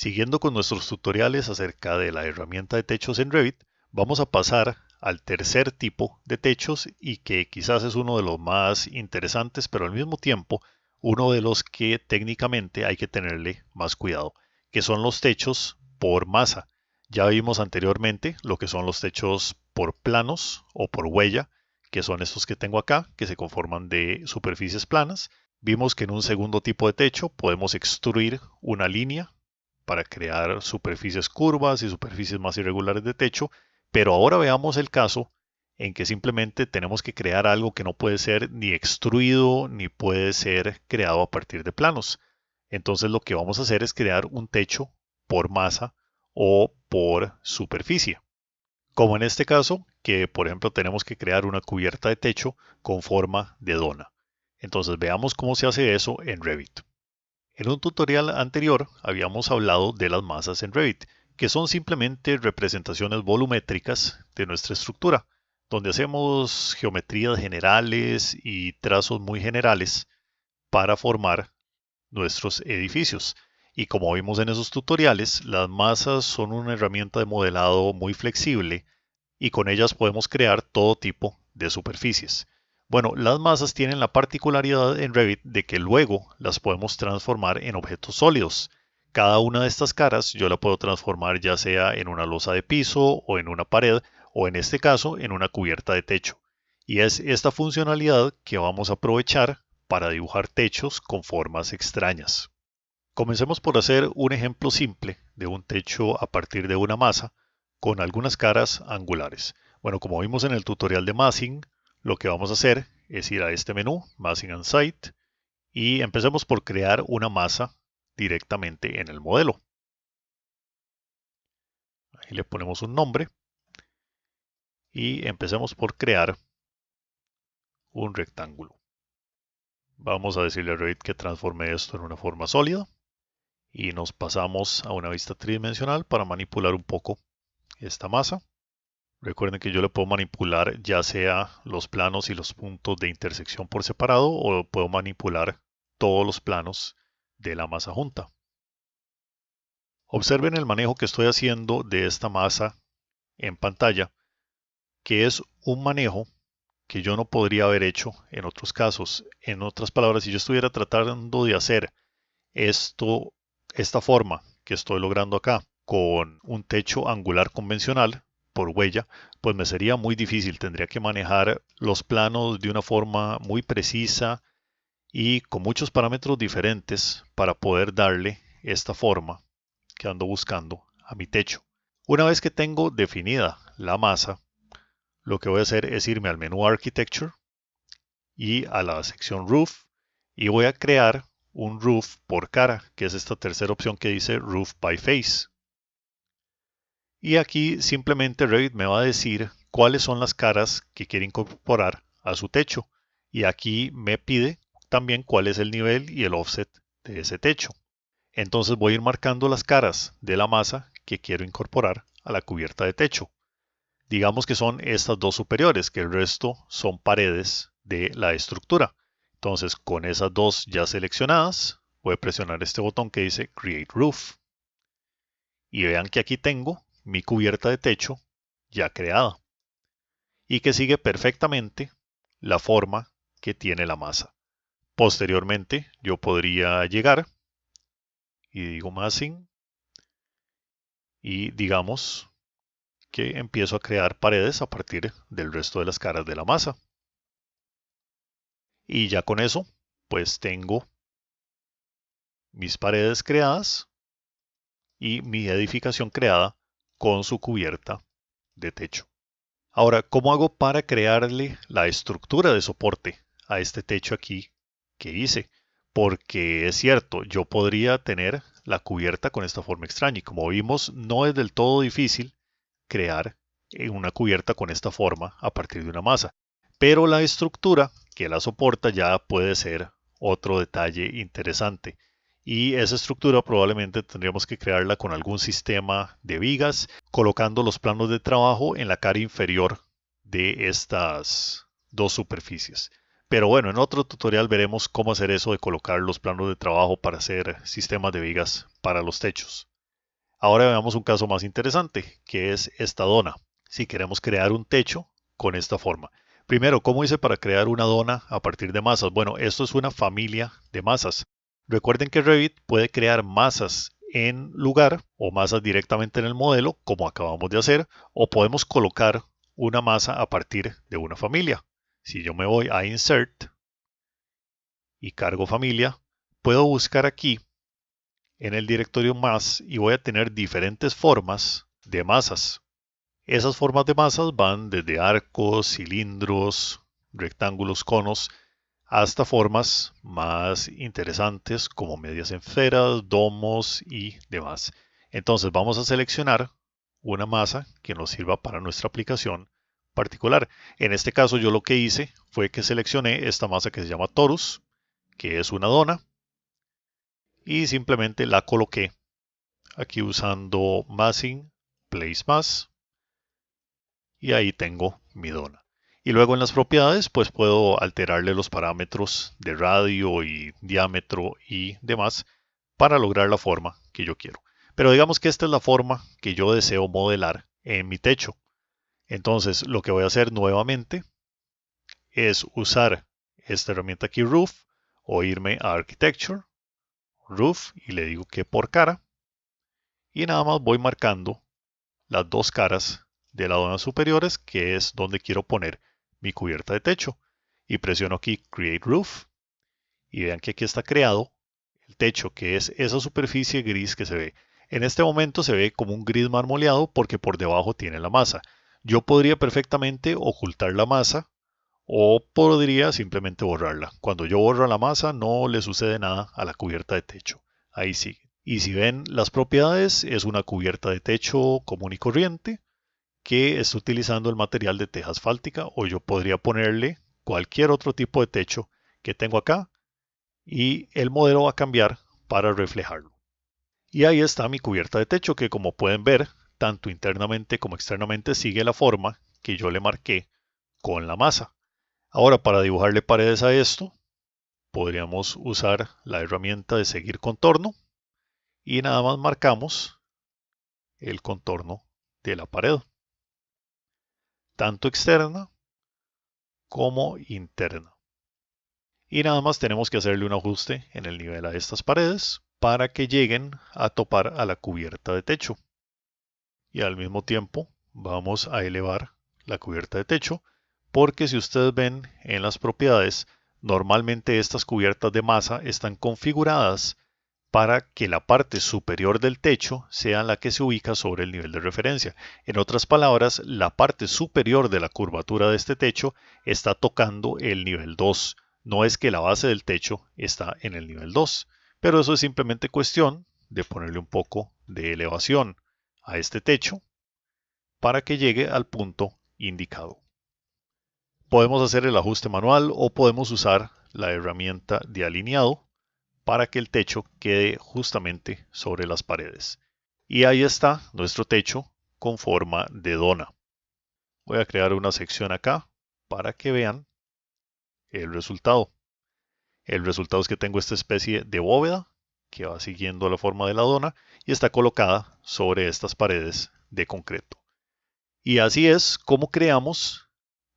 Siguiendo con nuestros tutoriales acerca de la herramienta de techos en Revit, vamos a pasar al tercer tipo de techos y que quizás es uno de los más interesantes, pero al mismo tiempo uno de los que técnicamente hay que tenerle más cuidado, que son los techos por masa. Ya vimos anteriormente lo que son los techos por planos o por huella, que son estos que tengo acá, que se conforman de superficies planas. Vimos que en un segundo tipo de techo podemos extruir una línea para crear superficies curvas y superficies más irregulares de techo, pero ahora veamos el caso en que simplemente tenemos que crear algo que no puede ser ni extruido ni puede ser creado a partir de planos. Entonces lo que vamos a hacer es crear un techo por masa o por superficie. Como en este caso, que por ejemplo tenemos que crear una cubierta de techo con forma de dona. Entonces veamos cómo se hace eso en Revit. En un tutorial anterior habíamos hablado de las masas en Revit, que son simplemente representaciones volumétricas de nuestra estructura, donde hacemos geometrías generales y trazos muy generales para formar nuestros edificios. Y como vimos en esos tutoriales, las masas son una herramienta de modelado muy flexible y con ellas podemos crear todo tipo de superficies. Bueno, las masas tienen la particularidad en Revit de que luego las podemos transformar en objetos sólidos. Cada una de estas caras yo la puedo transformar ya sea en una losa de piso o en una pared o en este caso en una cubierta de techo. Y es esta funcionalidad que vamos a aprovechar para dibujar techos con formas extrañas. Comencemos por hacer un ejemplo simple de un techo a partir de una masa con algunas caras angulares. Bueno, como vimos en el tutorial de Massing, lo que vamos a hacer es ir a este menú, Massing and Site, y empecemos por crear una masa directamente en el modelo. Ahí le ponemos un nombre y empecemos por crear un rectángulo. Vamos a decirle a Revit que transforme esto en una forma sólida y nos pasamos a una vista tridimensional para manipular un poco esta masa. Recuerden que yo le puedo manipular ya sea los planos y los puntos de intersección por separado o puedo manipular todos los planos de la masa junta. Observen el manejo que estoy haciendo de esta masa en pantalla, que es un manejo que yo no podría haber hecho en otros casos. En otras palabras, si yo estuviera tratando de hacer esta forma que estoy logrando acá con un techo angular convencional por huella, pues me sería muy difícil. Tendría que manejar los planos de una forma muy precisa y con muchos parámetros diferentes para poder darle esta forma que ando buscando a mi techo. Una vez que tengo definida la masa, lo que voy a hacer es irme al menú Architecture y a la sección Roof y voy a crear un roof por cara, que es esta tercera opción que dice Roof by Face. Y aquí simplemente Revit me va a decir cuáles son las caras que quiere incorporar a su techo. Y aquí me pide también cuál es el nivel y el offset de ese techo. Entonces voy a ir marcando las caras de la masa que quiero incorporar a la cubierta de techo. Digamos que son estas dos superiores, que el resto son paredes de la estructura. Entonces con esas dos ya seleccionadas, voy a presionar este botón que dice Create Roof. Y vean que aquí tengo mi cubierta de techo ya creada y que sigue perfectamente la forma que tiene la masa. Posteriormente yo podría llegar y digo Massing y digamos que empiezo a crear paredes a partir del resto de las caras de la masa. Y ya con eso pues tengo mis paredes creadas y mi edificación creada con su cubierta de techo. Ahora, ¿cómo hago para crearle la estructura de soporte a este techo aquí que hice? Porque es cierto, yo podría tener la cubierta con esta forma extraña y como vimos, no es del todo difícil crear una cubierta con esta forma a partir de una masa. Pero la estructura que la soporta ya puede ser otro detalle interesante. Y esa estructura probablemente tendríamos que crearla con algún sistema de vigas, colocando los planos de trabajo en la cara inferior de estas dos superficies. Pero bueno, en otro tutorial veremos cómo hacer eso de colocar los planos de trabajo para hacer sistemas de vigas para los techos. Ahora veamos un caso más interesante, que es esta dona. Si queremos crear un techo con esta forma. Primero, ¿cómo hice para crear una dona a partir de masas? Bueno, esto es una familia de masas. Recuerden que Revit puede crear masas en lugar o masas directamente en el modelo, como acabamos de hacer, o podemos colocar una masa a partir de una familia. Si yo me voy a Insert y cargo familia, puedo buscar aquí en el directorio más y voy a tener diferentes formas de masas. Esas formas de masas van desde arcos, cilindros, rectángulos, conos, hasta formas más interesantes como medias esferas, domos y demás. Entonces vamos a seleccionar una masa que nos sirva para nuestra aplicación particular. En este caso yo lo que hice fue que seleccioné esta masa que se llama Torus, que es una dona, y simplemente la coloqué aquí usando Massing, Place Mass, y ahí tengo mi dona. Y luego en las propiedades pues puedo alterarle los parámetros de radio y diámetro y demás para lograr la forma que yo quiero. Pero digamos que esta es la forma que yo deseo modelar en mi techo. Entonces lo que voy a hacer nuevamente es usar esta herramienta aquí Roof o irme a Architecture, Roof y le digo que por cara y nada más voy marcando las dos caras de las donas superiores, que es donde quiero poner mi cubierta de techo. Y presiono aquí Create Roof. Y vean que aquí está creado el techo, que es esa superficie gris que se ve. En este momento se ve como un gris marmoleado porque por debajo tiene la masa. Yo podría perfectamente ocultar la masa o podría simplemente borrarla. Cuando yo borro la masa no le sucede nada a la cubierta de techo. Ahí sigue. Y si ven las propiedades, es una cubierta de techo común y corriente que está utilizando el material de teja asfáltica, o yo podría ponerle cualquier otro tipo de techo que tengo acá y el modelo va a cambiar para reflejarlo. Y ahí está mi cubierta de techo que, como pueden ver, tanto internamente como externamente sigue la forma que yo le marqué con la masa. Ahora, para dibujarle paredes a esto, podríamos usar la herramienta de seguir contorno y nada más marcamos el contorno de la pared, tanto externa como interna. Y nada más tenemos que hacerle un ajuste en el nivel a estas paredes para que lleguen a topar a la cubierta de techo. Y al mismo tiempo vamos a elevar la cubierta de techo porque si ustedes ven en las propiedades, normalmente estas cubiertas de masa están configuradas para que la parte superior del techo sea la que se ubica sobre el nivel de referencia. En otras palabras, la parte superior de la curvatura de este techo está tocando el nivel 2. No es que la base del techo está en el nivel 2, pero eso es simplemente cuestión de ponerle un poco de elevación a este techo para que llegue al punto indicado. Podemos hacer el ajuste manual o podemos usar la herramienta de alineado para que el techo quede justamente sobre las paredes. Y ahí está nuestro techo con forma de dona. Voy a crear una sección acá para que vean el resultado. El resultado es que tengo esta especie de bóveda que va siguiendo la forma de la dona y está colocada sobre estas paredes de concreto. Y así es como creamos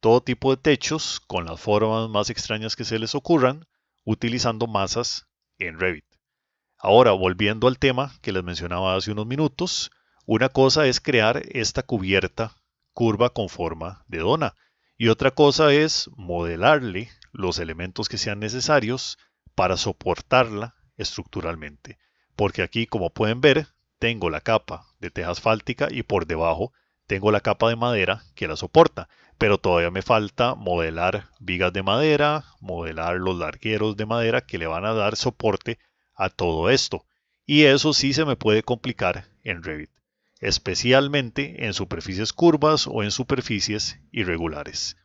todo tipo de techos con las formas más extrañas que se les ocurran utilizando masas en Revit. Ahora, volviendo al tema que les mencionaba hace unos minutos, una cosa es crear esta cubierta curva con forma de dona y otra cosa es modelarle los elementos que sean necesarios para soportarla estructuralmente. Porque aquí, como pueden ver, tengo la capa de teja asfáltica y por debajo tengo la capa de madera que la soporta, pero todavía me falta modelar vigas de madera, modelar los largueros de madera que le van a dar soporte a todo esto. Y eso sí se me puede complicar en Revit, especialmente en superficies curvas o en superficies irregulares.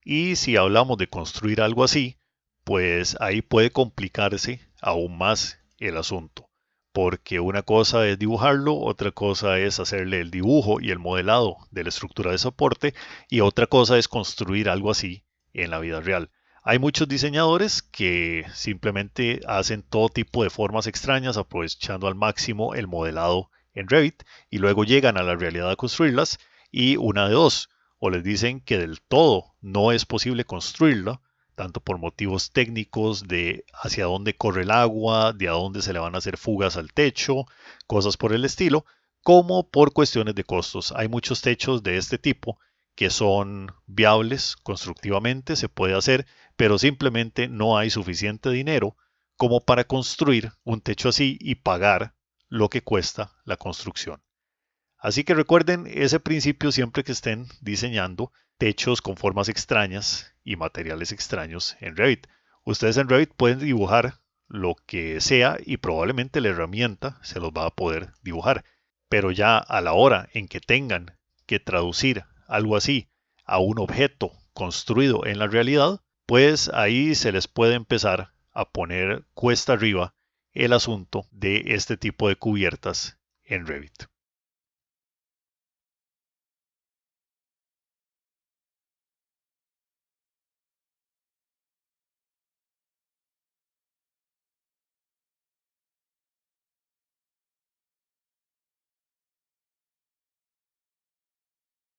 Y si hablamos de construir algo así, pues ahí puede complicarse aún más el asunto, porque una cosa es dibujarlo, otra cosa es hacerle el dibujo y el modelado de la estructura de soporte, y otra cosa es construir algo así en la vida real. Hay muchos diseñadores que simplemente hacen todo tipo de formas extrañas aprovechando al máximo el modelado en Revit y luego llegan a la realidad a construirlas y una de dos, o les dicen que del todo no es posible construirla, tanto por motivos técnicos de hacia dónde corre el agua, de a dónde se le van a hacer fugas al techo, cosas por el estilo, como por cuestiones de costos. Hay muchos techos de este tipo que son viables constructivamente, se puede hacer, pero simplemente no hay suficiente dinero como para construir un techo así y pagar lo que cuesta la construcción. Así que recuerden ese principio siempre que estén diseñando techos con formas extrañas y materiales extraños en Revit. Ustedes en Revit pueden dibujar lo que sea y probablemente la herramienta se los va a poder dibujar. Pero ya a la hora en que tengan que traducir algo así a un objeto construido en la realidad, pues ahí se les puede empezar a poner cuesta arriba el asunto de este tipo de cubiertas en Revit.